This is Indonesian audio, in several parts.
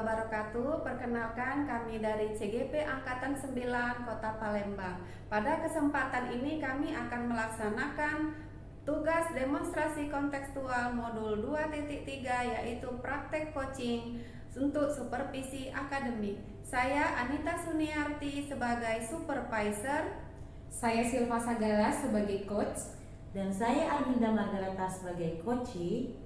wabarakatuh. Perkenalkan, kami dari CGP Angkatan 9 Kota Palembang. Pada kesempatan ini kami akan melaksanakan tugas demonstrasi kontekstual modul 2.3 yaitu praktek coaching untuk supervisi akademik. Saya Anita Suniarti sebagai supervisor. Saya Silva Sagala sebagai coach. Dan saya Arminda Margareta sebagai coachee.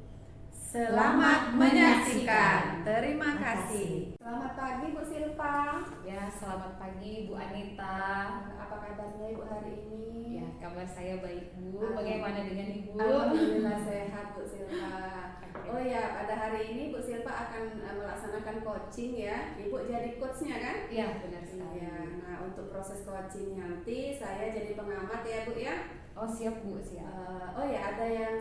Selamat menyaksikan. Terima kasih. Selamat pagi Bu Silva. Ya, selamat pagi Bu Anita. Apa kabarnya Ibu hari ini? Ya, kabar saya baik Bu. Bagaimana dengan Ibu? Alhamdulillah sehat Bu Silva. Oh ya, pada hari ini Bu Silva akan melaksanakan coaching ya. Ibu jadi coachnya kan? Ya, benar sekali. Iya. Nah, untuk proses coaching nanti saya jadi pengamat ya Bu ya. Oh siap Bu, siap. Oh ya, ada yang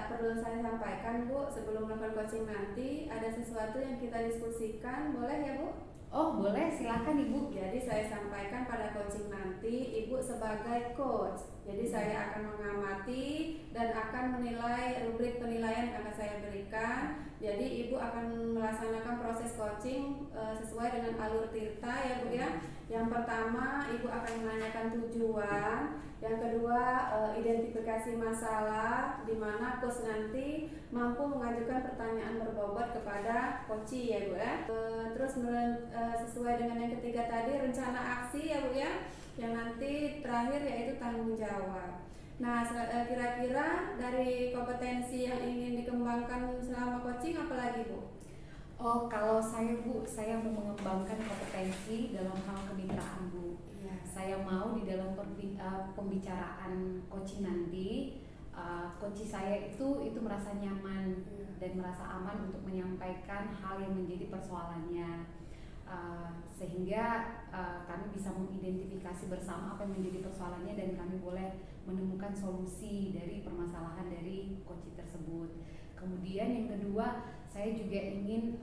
perlu saya sampaikan Bu sebelum melakukan coaching nanti. Ada sesuatu yang kita diskusikan, boleh ya Bu? Oh boleh, silakan Ibu. Jadi saya sampaikan pada coaching nanti, Ibu sebagai coach. Jadi saya akan mengamati dan akan menilai rubrik penilaian yang akan saya berikan. Jadi Ibu akan melaksanakan proses coaching sesuai dengan alur Tirta ya Bu ya. Yang pertama Ibu akan menanyakan tujuan. Yang kedua identifikasi masalah, di mana coach nanti mampu mengajukan pertanyaan berbobot kepada coachee ya Bu ya. Terus sesuai dengan yang ketiga tadi rencana aksi ya Bu ya. Yang nanti terakhir yaitu tanggung jawab. Nah, kira-kira dari kompetensi yang ingin dikembangkan selama coaching apa lagi Bu? Oh, kalau saya Bu, saya mau mengembangkan kompetensi dalam hal kemitraan Bu. Ya. Saya mau di dalam pembicaraan coaching nanti, coachee saya itu merasa nyaman dan merasa aman untuk menyampaikan hal yang menjadi persoalannya. Sehingga kami bisa mengidentifikasi bersama apa yang menjadi persoalannya dan kami boleh menemukan solusi dari permasalahan dari coachee tersebut. Kemudian yang kedua, saya juga ingin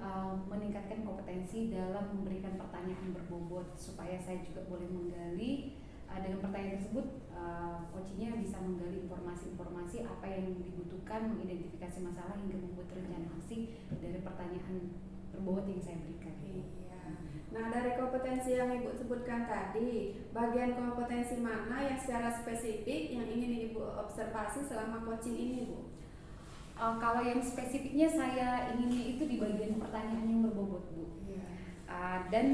meningkatkan kompetensi dalam memberikan pertanyaan berbobot supaya saya juga boleh menggali dengan pertanyaan tersebut, coachee-nya bisa menggali informasi-informasi apa yang dibutuhkan, mengidentifikasi masalah hingga membuat rencana aksi dari pertanyaan berbobot yang saya berikan. Iya. Nah, dari kompetensi yang Ibu sebutkan tadi, bagian kompetensi mana yang secara spesifik yang ingin Ibu observasi selama coaching ini Bu? Kalau yang spesifiknya saya inginnya itu di bagian pertanyaan yang berbobot Bu. Iya. Dan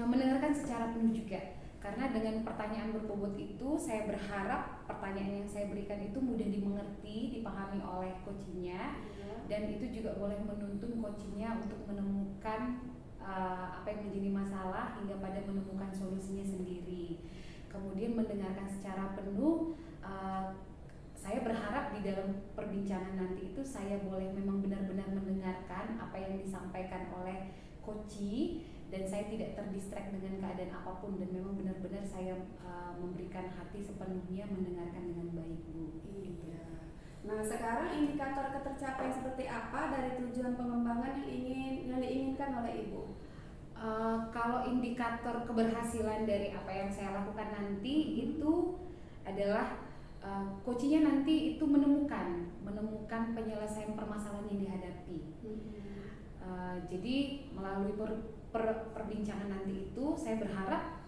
mendengarkan secara penuh juga. Karena dengan pertanyaan berbobot itu saya berharap pertanyaan yang saya berikan itu mudah dimengerti, dipahami oleh coachee-nya. Dan itu juga boleh menuntun coachee-nya untuk menemukan apa yang menjadi masalah hingga pada menemukan solusinya sendiri. Kemudian mendengarkan secara penuh, saya berharap di dalam perbincangan nanti itu saya boleh memang benar-benar mendengarkan apa yang disampaikan oleh coachee dan saya tidak terdistract dengan keadaan apapun dan memang benar-benar saya memberikan hati sepenuhnya mendengarkan dengan baik Bu. Iya. Nah, sekarang indikator ketercapaian seperti apa dari tujuan pengembangan yang diinginkan oleh Ibu? Kalau indikator keberhasilan dari apa yang saya lakukan nanti itu adalah coachee-nya nanti itu menemukan penyelesaian permasalahan yang dihadapi. Jadi melalui perbincangan nanti itu saya berharap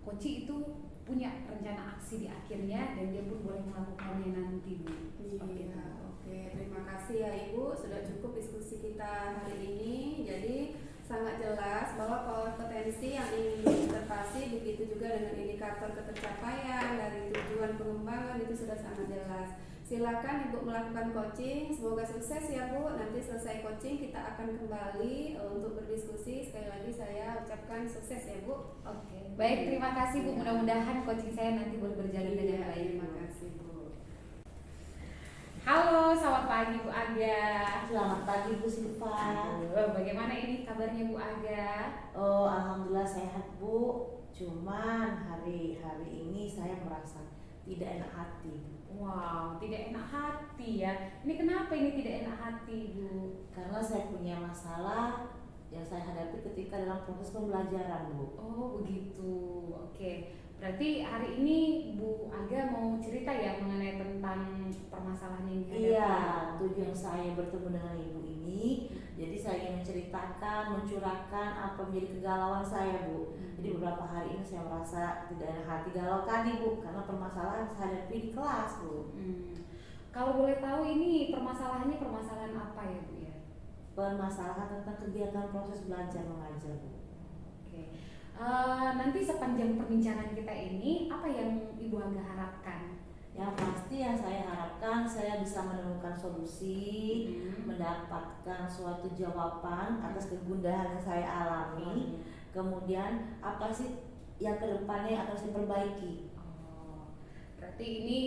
coachee itu punya rencana aksi di akhirnya dan dia pun boleh melakukannya nanti Bu. Iya, oke. Terima kasih ya Ibu, sudah cukup diskusi kita hari ini. Jadi sangat jelas bahwa kompetensi yang ingin diobservasi begitu juga dengan indikator ketercapaian dari tujuan pengembangan itu sudah sangat jelas. Silakan Ibu melakukan coaching, semoga sukses ya Bu. Nanti selesai coaching kita akan kembali untuk berdiskusi. Sekali lagi saya ucapkan sukses ya Bu. Oke. Baik, terima kasih Bu. Mudah-mudahan coaching saya nanti boleh berjalan dengan baik. Terima kasih Bu. Halo, selamat pagi Bu Aga. Selamat pagi Bu Silva. Bagaimana ini kabarnya Bu Aga? Oh, alhamdulillah sehat Bu. Cuman hari-hari ini saya merasa tidak enak hati. Wow, tidak enak hati ya. Ini kenapa ini tidak enak hati Bu? Karena saya punya masalah yang saya hadapi ketika dalam proses pembelajaran Bu. Oh begitu, oke. Berarti hari ini Bu Aga mau cerita ya mengenai tentang permasalahan yang dihadapi. Iya, tujuan saya bertemu dengan Ibu ini Jadi saya ingin menceritakan, mencurahkan apa menjadi kegalauan saya, Bu. Jadi beberapa hari ini saya merasa tidak enak hati, galau tadi, Bu, karena permasalahan saya hadapi di kelas, Bu. Kalau boleh tahu ini permasalahannya permasalahan apa ya, Bu ya? Permasalahan tentang kegiatan proses belajar mengajar, Bu. Oke. Nanti sepanjang perbincangan kita ini apa yang Ibu Angga harapkan? Yang pasti yang saya harapkan saya bisa menemukan solusi, mendapatkan suatu jawaban atas kegundahan yang saya alami. Kemudian apa sih yang kedepannya harus diperbaiki? Berarti ini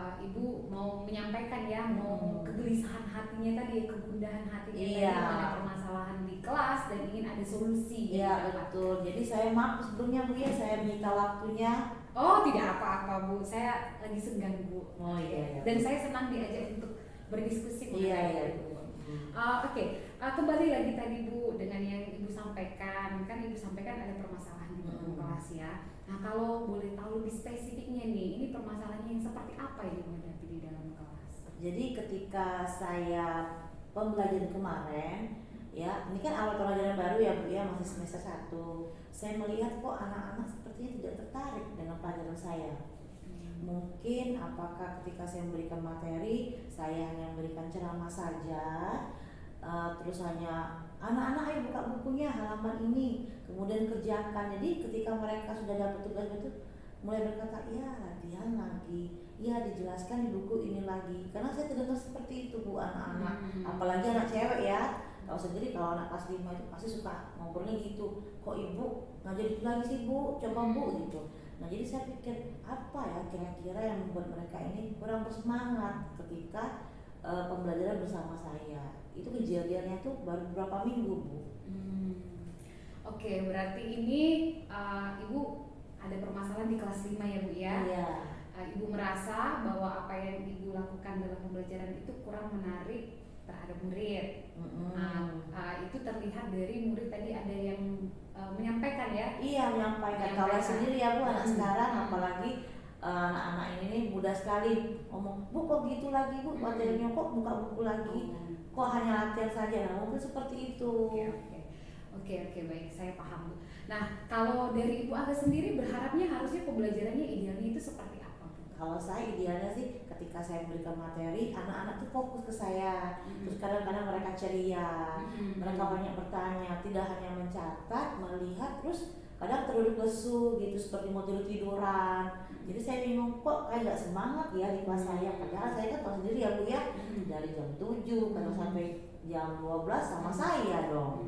Ibu mau menyampaikan ya, mau kegelisahan hatinya tadi, kegundahan hatinya tadi, ada permasalahan di kelas dan ingin ada solusi. Iya betul. Jadi saya maaf sebelumnya, Bu ya, saya minta waktunya. Oh tidak apa-apa, Bu, saya lagi senggang, Bu. Oh iya. Dan saya senang diajak untuk berdiskusi mengenai itu. Oke. Kembali lagi tadi, Bu, dengan yang Ibu sampaikan. Kan Ibu sampaikan ada permasalahan di dalam kelas ya. Nah, kalau boleh tahu lebih spesifiknya nih, ini permasalahannya yang seperti apa yang dihadapi di dalam kelas? Jadi ketika saya pembelajaran kemarin, ya ini kan awal pembelajaran baru ya, Bu ya, masih semester 1. Saya melihat kok anak-anak sepertinya tidak tertarik dengan pelajaran saya. Mungkin apakah ketika saya memberikan materi, saya hanya memberikan ceramah saja, terus hanya anak-anak ayo buka bukunya halaman ini, kemudian kerjakan. Jadi ketika mereka sudah dapat tugas itu mulai berkata, ya latihan lagi, ya dijelaskan di buku ini lagi. Karena saya terdengar seperti itu, Bu, anak-anak, apalagi anak cewek ya. Tahu sendiri kalau anak kelas 5 itu pasti suka ngobrolnya gitu, kok Ibu ngajar itu lagi sih, Bu, coba Bu gitu. Nah jadi saya pikir apa ya kira-kira yang membuat mereka ini kurang bersemangat ketika pembelajaran bersama saya. Itu kejadiannya tuh baru beberapa minggu, Bu. Oke, berarti ini Ibu ada permasalahan di kelas 5 ya, Bu ya? Iya. Ibu merasa bahwa apa yang Ibu lakukan dalam pembelajaran itu kurang menarik terhadap murid. Itu terlihat dari murid tadi ada yang menyampaikan ya? Iya, menyampaikan. Kalau sendiri ya, Bu, anak sekarang apalagi anak-anak ini nih mudah sekali ngomong, Bu kok gitu lagi, Bu, materinya kok buka buku lagi, kok hanya latihan saja. Nah mungkin seperti itu. Oke, baik, saya paham, Bu. Nah, kalau dari Ibu Angga sendiri berharapnya harusnya pembelajarannya idealnya itu seperti apa, Bu? Kalau saya idealnya sih ketika saya berikan materi, anak-anak tuh fokus ke saya. Terus kadang-kadang mereka ceria, mereka banyak bertanya, tidak hanya mencatat, melihat, terus kadang terduduk lesu gitu seperti mau tiduran. Jadi saya bingung kok kayak gak semangat ya di kelas saya. Padahal saya kan tahu sendiri ya, Bu ya, dari jam 7 kalau sampai jam 12 sama saya dong.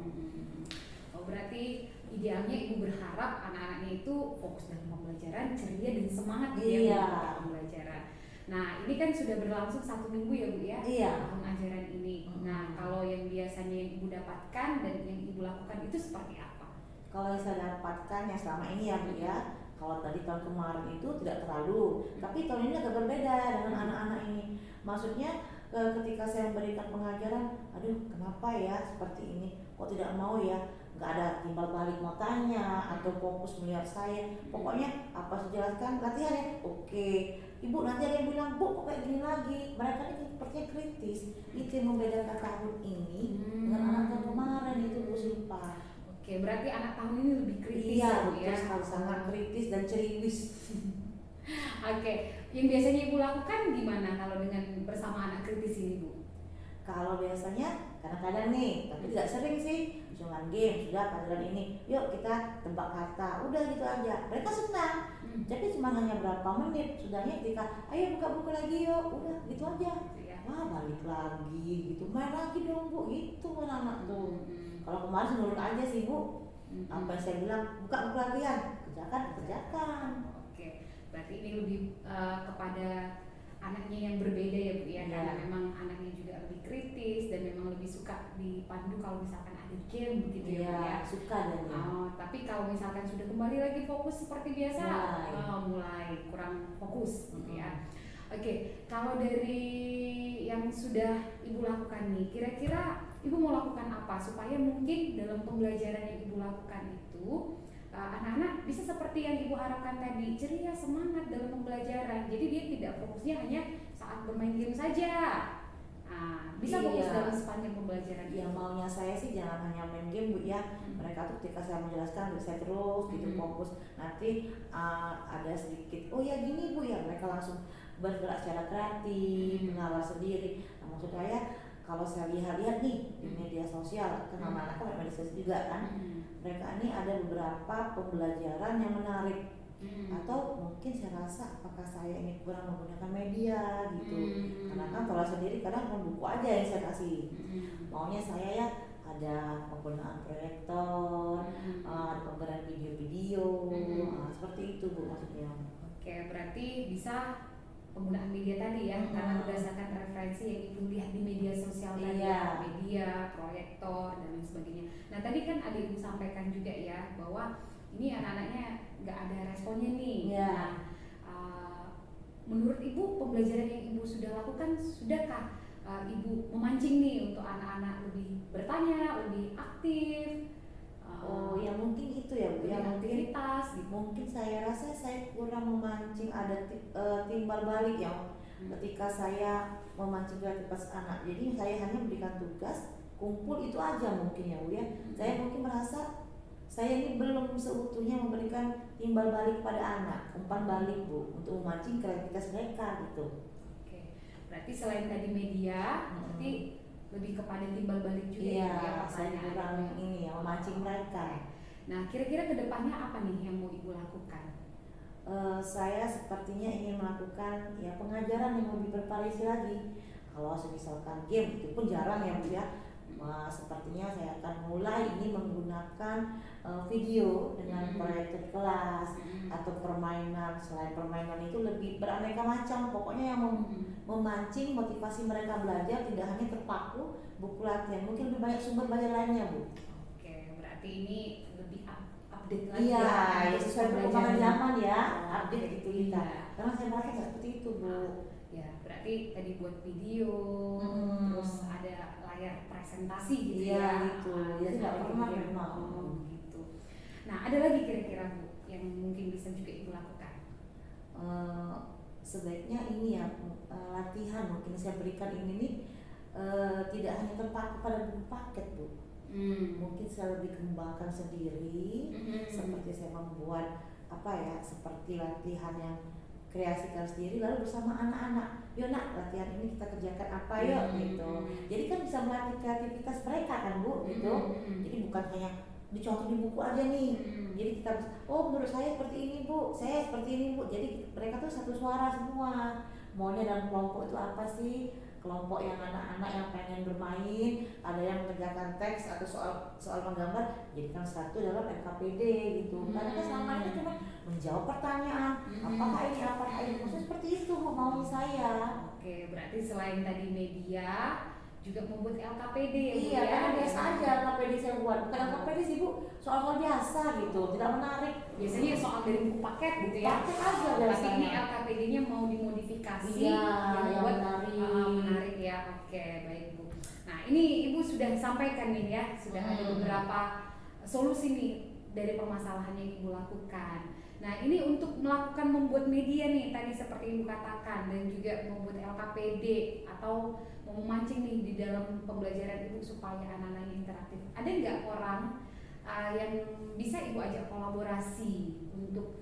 Berarti idealnya Ibu berharap anak-anaknya itu fokus dalam pembelajaran, ceria dan semangat dalam pembelajaran. Nah, ini kan sudah berlangsung 1 minggu ya, Bu ya? Iya. Tahun ajaran ini. Nah, kalau yang biasanya yang Ibu dapatkan dan yang Ibu lakukan itu seperti apa? Kalau yang saya dapatkan yang selama ini ya, Bu ya, kalau tadi tahun kemarin itu tidak terlalu, tapi tahun ini agak berbeda dengan anak-anak ini. Maksudnya ketika saya memberikan pengajaran, aduh kenapa ya seperti ini, kok tidak mau ya, nggak ada timbal balik mau tanya atau fokus melihat saya. Pokoknya apa saya jelaskan latihan ya, oke. Ibu nanti ada yang bilang, Bu kok kayak gini lagi. Mereka ini sepertinya kritis. Itu yang membedakan tahun ini dengan anak tahun kemarin itu, Bu Silpa. Oke, berarti anak tahun ini lebih kritis. Iya, betul ya? Sangat kritis dan ceriwis. Oke, yang biasanya Ibu lakukan gimana kalau dengan bersama anak kritis ini, Bu? Kalau biasanya kadang-kadang nih, tapi tidak sering sih, cuman game, sudah pelajaran ini, yuk kita tebak kata, udah gitu aja. Mereka senang, tapi cuma hanya berapa menit, sudahnya ketika, ayo buka buku lagi yuk, udah gitu aja. Wah balik lagi gitu, main lagi dong Bu, itu anak-anak tuh. Kalau kemarin nurut aja sih Bu, apa yang saya bilang, buka buku latihan, kerjakan. Oke, berarti ini lebih kepada anaknya yang berbeda ya, Bu ya, karena memang anaknya juga lebih kritis dan memang lebih suka dipandu kalau misalkan ada game begitu ya, Bu ya. Suka dan tapi kalau misalkan sudah kembali lagi fokus seperti biasa, mulai kurang fokus gitu ya. Oke, kalau dari yang sudah Ibu lakukan nih, kira-kira Ibu mau lakukan apa supaya mungkin dalam pembelajaran yang Ibu lakukan itu anak-anak bisa seperti yang Ibu harapkan tadi, ceria, semangat dalam pembelajaran. Jadi dia tidak fokusnya hanya saat bermain game saja. Bisa Iya. fokus dalam sepanjang pembelajaran. Ya maunya saya sih jangan hanya main game Bu ya. Mereka tuh ketika saya menjelaskan saya terus gitu fokus. Nanti ada sedikit oh ya gini Bu ya, mereka langsung bergerak secara kreatif, mengalah sendiri. Nah, maksud saya kalau saya lihat-lihat nih di media sosial, kan anak-anak kan media sosial juga kan, mereka ini ada beberapa pembelajaran yang menarik. Atau mungkin saya rasa apakah saya ini kurang menggunakan media gitu. Karena kan kalau sendiri kadang cuma buku aja yang saya kasih. Maunya saya ya ada penggunaan proyektor, ada penggunaan video-video, seperti itu Bu maksudnya. Oke, berarti bisa penggunaan media tadi ya, karena berdasarkan referensi yang Ibu lihat di media sosial tadi, media, proyektor dan lain sebagainya. Nah tadi kan ada Ibu sampaikan juga ya bahwa ini anak-anaknya nggak ada responnya nih. Nah, menurut Ibu pembelajaran yang Ibu sudah lakukan, sudahkah Ibu memancing nih untuk anak-anak lebih bertanya, lebih aktif? Oh ya mungkin itu ya Bu, ya mungkin aktivitas gitu. Mungkin saya rasa saya kurang memancing ada timbal balik yang ketika saya memancing kreativitas anak. Jadi saya hanya memberikan tugas kumpul itu aja mungkin ya Bu ya. Saya mungkin merasa saya ini belum seutuhnya memberikan timbal balik pada anak, umpan balik Bu, untuk memancing kreativitas mereka gitu. Oke, berarti selain tadi media, berarti lebih kepada timbal balik juga ya saya kurang ini ya memancing mereka. Nah, kira-kira kedepannya apa nih yang mau Ibu lakukan? Saya sepertinya ingin melakukan ya pengajaran yang lebih bervariasi lagi. Kalau misalkan game itu pun jarang ya Bu ya. Sepertinya saya akan mulai ini menggunakan video dengan proyektor kelas atau permainan. Selain permainan itu lebih beraneka macam, pokoknya yang memancing motivasi mereka belajar, tidak hanya terpaku buku latihan, mungkin lebih banyak sumber belajar lainnya Bu. Oke, berarti ini lebih update lagi ya sesuai perkembangan zaman ya, update gitu kita. Iya. Karena saya merasa seperti itu Bu. Ya, berarti tadi buat video, terus ada layar presentasi gitu ya. Gitu. Jadi nggak pernah memang. Gitu. Nah, ada lagi kira-kira Bu yang mungkin bisa juga Ibu lakukan? Sebaiknya ini ya latihan mungkin saya berikan ini nih tidak hanya terpaku pada buku paket Bu. Mungkin saya lebih kembangkan sendiri, seperti saya membuat seperti latihan yang kreasikan sendiri lalu bersama anak-anak. Yuk nak, latihan ini kita kerjakan apa yuk gitu. Jadi kan bisa melatih kreativitas mereka kan Bu gitu. Jadi bukan hanya dicontoh di buku aja nih. Jadi kita menurut saya seperti ini Bu, saya seperti ini Bu. Jadi mereka tuh satu suara semua. Maunya dalam kelompok itu apa sih? Kelompok yang anak-anak yang pengen bermain, ada yang mengerjakan teks atau soal menggambar, jadikan satu dalam LKPD gitu. Karena kan selama ini cuma menjawab pertanyaan, apakah ini, maksudnya seperti itu maunya saya. Oke, berarti selain tadi media, juga membuat LKPD ya Bu? Iya, karena biasa aja LKPD saya buat. Bukan LKPD sih Bu, soal biasa gitu, tidak menarik. Biasanya soal dari buku paket gitu ya. Paket aja biasanya. Tapi ini LKPD-nya mau dimodifikasi yang buat menarik ya. Oke, baik Bu. Nah, ini Ibu sudah sampaikan nih ya, sudah ada beberapa solusi nih dari permasalahan yang Ibu lakukan. Nah, ini untuk melakukan membuat media nih tadi seperti Ibu katakan, dan juga membuat LKPD atau memancing nih di dalam pembelajaran Ibu supaya anak-anaknya interaktif. Ada nggak orang yang bisa Ibu ajak kolaborasi untuk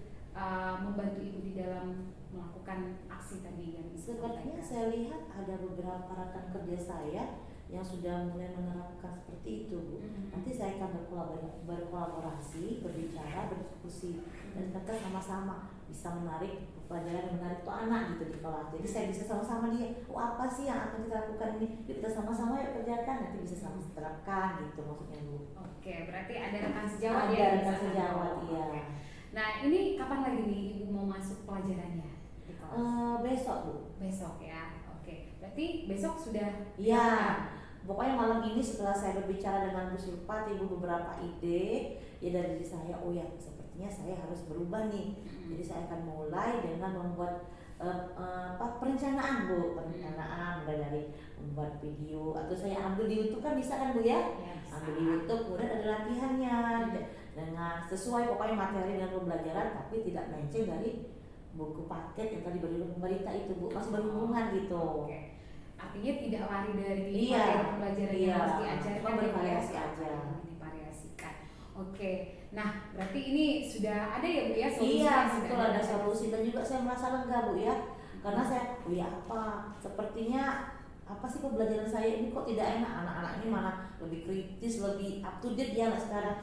membantu Ibu di dalam melakukan aksi tadi yang sepertinya saya lihat ada beberapa rekan kerja saya yang sudah mulai menerapkan seperti itu Bu. Nanti saya akan berkolaborasi, berbicara, berdiskusi, dan kita sama-sama bisa menarik pelajaran yang menarik tuh anak gitu di kelas. Jadi saya bisa sama-sama lihat, apa sih yang akan kita lakukan ini? Yuk kita sama-sama yuk kerjakan, nanti bisa sama terapkan gitu maksudnya Bu. Oke, berarti ada rekan sejawat ya? Ada rekan sejawat, iya. Nah, ini kapan lagi nih Ibu mau masuk pelajarannya di kelas? Besok Bu. Besok ya, oke. Berarti besok sudah? Iya. Pokoknya malam ini setelah saya berbicara dengan Bu Silpa, timbul beberapa ide ya dari diri saya. Oh ya, sepertinya saya harus berubah nih. Jadi saya akan mulai dengan membuat perencanaan Bu, perencanaan mulai dari membuat video atau saya ambil di YouTube kan bisa kan Bu ya? Ambil di YouTube, kemudian ada latihannya dengan sesuai pokoknya materi dan pembelajaran, tapi tidak melenceng dari buku paket yang tadi beri pemerintah itu Bu, masih berhubungan gitu. Oke. artinya tidak lari dari Iya, materi pembelajaran yang iya. harus diajarkan, Cuma bervariasi aja. Divariasikan. Oke, nah berarti ini sudah ada ya Bu ya solusi? Iya, sudah betul ada solusi, dan juga saya merasa lega Bu ya, karena saya, oh ya apa, sepertinya apa sih pembelajaran saya ini kok tidak enak, anak-anak ini malah lebih kritis, lebih up to date ya anak sekarang.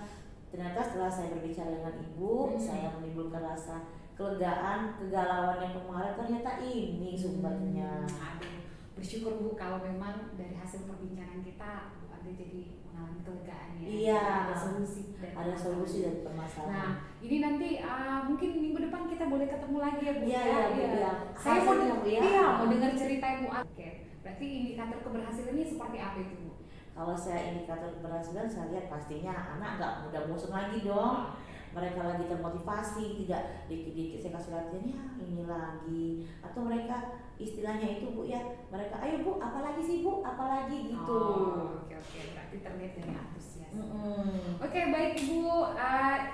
Ternyata setelah saya berbicara dengan ibu, saya menimbulkan rasa kelegaan, kegalauan yang kemarin, ternyata ini sumbernya. Aduh, bersyukur Bu kalau memang dari hasil perbincangan kita Bu Aga jadi mengalami kelegaan ya. Iya, ada solusi dari ada solusi dari permasalahan. Nah, ini nanti mungkin minggu depan kita boleh ketemu lagi ya Bu. Iya, ya. iya, Bu, ya. Saya mau Hasilnya, Bu, ya. iya, mau dengar cerita Bu Aga. Oke, berarti indikator keberhasilannya seperti apa itu Bu? Kalau saya indikator keberhasilan, saya lihat pastinya anak nggak mudah bosan lagi dong. Mereka lagi termotivasi, tidak dikit-dikit saya kasih latihan ya ini lagi, atau mereka istilahnya itu Bu ya, mereka ayo Bu apalagi sih Bu, apalagi gitu. Oke, berarti terlihat dari antusias. Oke, Baik Ibu,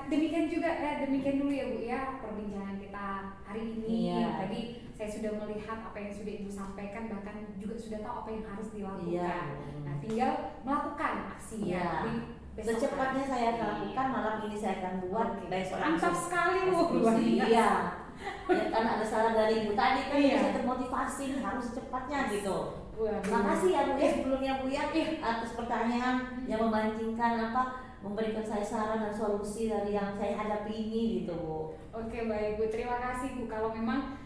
demikian juga demikian dulu ya Bu ya perbincangan kita hari ini. Iya. Tadi saya sudah melihat apa yang sudah Ibu sampaikan, bahkan juga sudah tahu apa yang harus dilakukan. Iya. Nah, tinggal melakukan aksinya. Iya. Di besok Secepatnya hari. saya akan lakukan, malam ini saya akan buat, Oke. besok Mantap langsung sekali Bu. eksekusi. Iya. Ya kan ada saran dari Ibu tadi kan, Iya. saya termotivasi nih, harus secepatnya gitu. Waduh. Makasih ya Bu ya sebelumnya Bu ya atas pertanyaan yang memancingkan memberikan saya saran dan solusi dari yang saya hadapi ini gitu Bu. Oke, baik Bu, terima kasih Bu. Kalau memang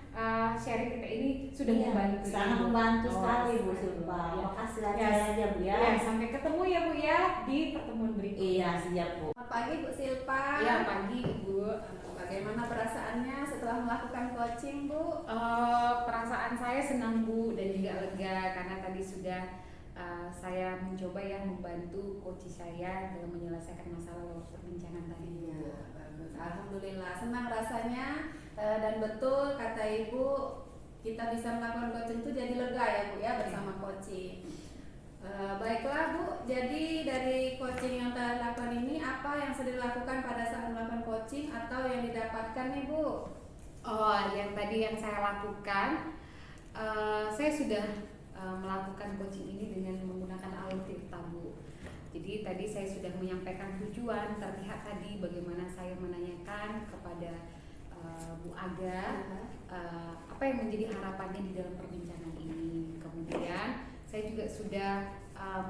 sharing kita ini sudah Iya, membantu. sangat Ibu. membantu Oh, sekali Bu sangat Silva. membantu. Makasih Ya, lagi aja Bu ya. Ya, sampai ketemu ya Bu ya di pertemuan berikutnya. Iya siap Bu. Selamat pagi Bu Silpa. Iya, pagi Bu. Bagaimana perasaannya setelah melakukan coaching Bu? Perasaan saya senang Bu dan juga lega karena tadi sudah saya mencoba ya membantu coach saya dalam menyelesaikan masalah lewat perbincangan tadi Bu. Iya, bagus. Alhamdulillah senang rasanya, dan betul kata Ibu, kita bisa melakukan coaching itu jadi lega ya Bu ya bersama coaching. Baiklah Bu, jadi dari coaching yang telah dilakukan ini apa yang sudah dilakukan pada saat melakukan coaching atau yang didapatkan nih Bu? Oh, yang tadi yang saya lakukan, saya sudah melakukan coaching ini dengan menggunakan alur tirta Bu. Jadi tadi saya sudah menyampaikan tujuan, terlihat tadi bagaimana saya menanyakan kepada Bu Aga apa yang menjadi harapannya di dalam perbincangan ini. Kemudian saya juga sudah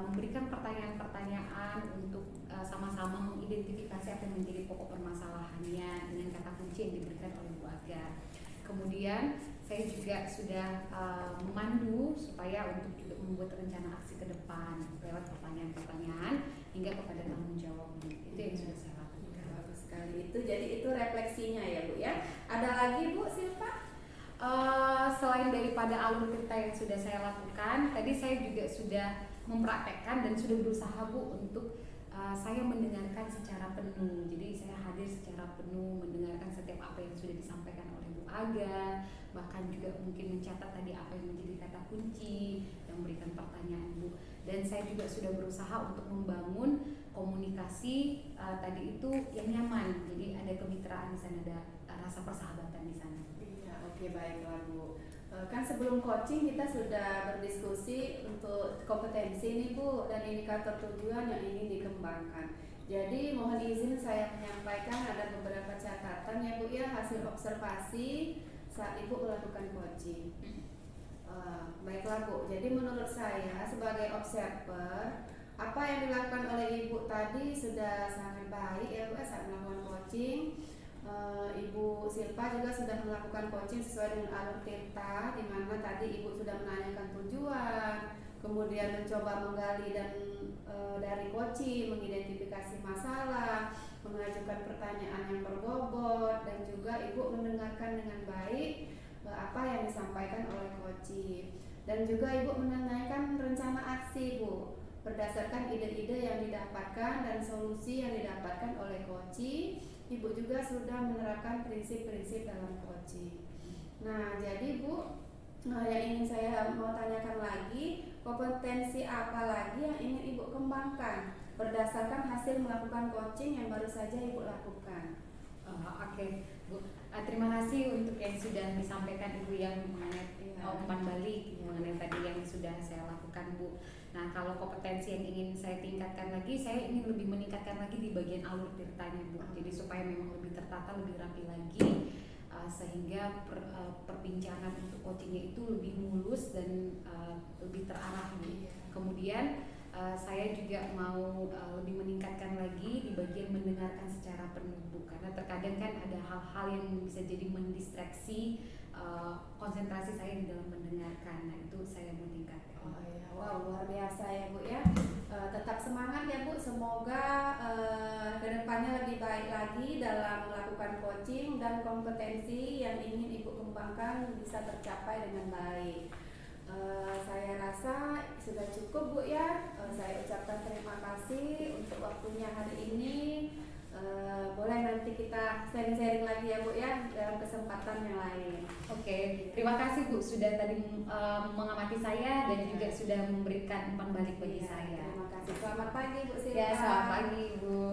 memberikan pertanyaan-pertanyaan untuk sama-sama mengidentifikasi apa yang menjadi pokok permasalahannya dengan kata kunci yang diberikan oleh Bu Aga. Kemudian saya juga sudah memandu supaya untuk juga membuat rencana aksi ke depan lewat pertanyaan-pertanyaan hingga kepada tanggung jawab. Itu yang sudah saya lakukan. Bagus sekali itu. Jadi itu refleksinya ya Bu ya. Ada lagi Bu Silva? Selain daripada alur cerita yang sudah saya lakukan, tadi saya juga sudah mempraktekkan dan sudah berusaha Bu untuk saya mendengarkan secara penuh. Jadi saya hadir secara penuh, mendengarkan setiap apa yang sudah disampaikan oleh Bu Aga, bahkan juga mungkin mencatat tadi apa yang menjadi kata kunci, yang memberikan pertanyaan Bu. Dan saya juga sudah berusaha untuk membangun komunikasi tadi itu yang nyaman. Jadi ada kemitraan di sana, ada rasa persahabatan di sana. Iya, oke baiklah Bu. Kan sebelum coaching kita sudah berdiskusi untuk kompetensi nih Bu dan indikator tujuan yang ingin dikembangkan. Jadi mohon izin saya menyampaikan ada beberapa catatan ya Bu ya, hasil observasi saat Ibu melakukan coaching. Baiklah Bu, jadi menurut saya sebagai observer, apa yang dilakukan oleh Ibu tadi sudah sangat baik ya Bu saat melakukan coaching. Ibu Silpa juga sudah melakukan coaching sesuai dengan alur tirta, di mana tadi Ibu sudah menanyakan tujuan, kemudian mencoba menggali dan dari coaching mengidentifikasi masalah, mengajukan pertanyaan yang berbobot, dan juga Ibu mendengarkan dengan baik apa yang disampaikan oleh coaching, dan juga Ibu menanyakan rencana aksi Bu berdasarkan ide-ide yang didapatkan dan solusi yang didapatkan oleh coaching. Ibu juga sudah menerapkan prinsip-prinsip dalam coaching. Nah, jadi Bu, yang ingin saya mau tanyakan lagi, kompetensi apa lagi yang ingin Ibu kembangkan berdasarkan hasil melakukan coaching yang baru saja Ibu lakukan? Oke, Bu. Terima kasih untuk yang sudah disampaikan Ibu yang mengenai umpan balik mengenai tadi yang sudah sudah saya lakukan, Bu. Nah, kalau kompetensi yang ingin saya tingkatkan lagi, saya ingin lebih meningkatkan lagi di bagian alur tirtanya, Bu. Jadi supaya memang lebih tertata, lebih rapi lagi, sehingga perbincangan untuk coachingnya itu lebih mulus dan lebih terarah, Bu. Kemudian saya juga mau lebih meningkatkan lagi di bagian mendengarkan secara penuh, Bu, karena terkadang kan ada hal-hal yang bisa jadi mendistraksi konsentrasi saya di dalam mendengarkan. Nah, itu saya mau tingkatkan. Oh ya, wow, luar biasa ya Bu ya. Tetap semangat ya Bu. Semoga kedepannya lebih baik lagi dalam melakukan coaching dan kompetensi yang ingin Ibu kembangkan bisa tercapai dengan baik. Saya rasa sudah cukup Bu ya. Saya ucapkan terima kasih untuk waktunya hari ini. Boleh nanti kita sharing-sharing lagi ya Bu ya dalam kesempatan yang lain. Oke, terima kasih Bu sudah tadi mengamati saya dan juga sudah memberikan umpan balik bagi Iya, saya. terima kasih. Selamat pagi Bu Silva. Ya, selamat pagi Bu.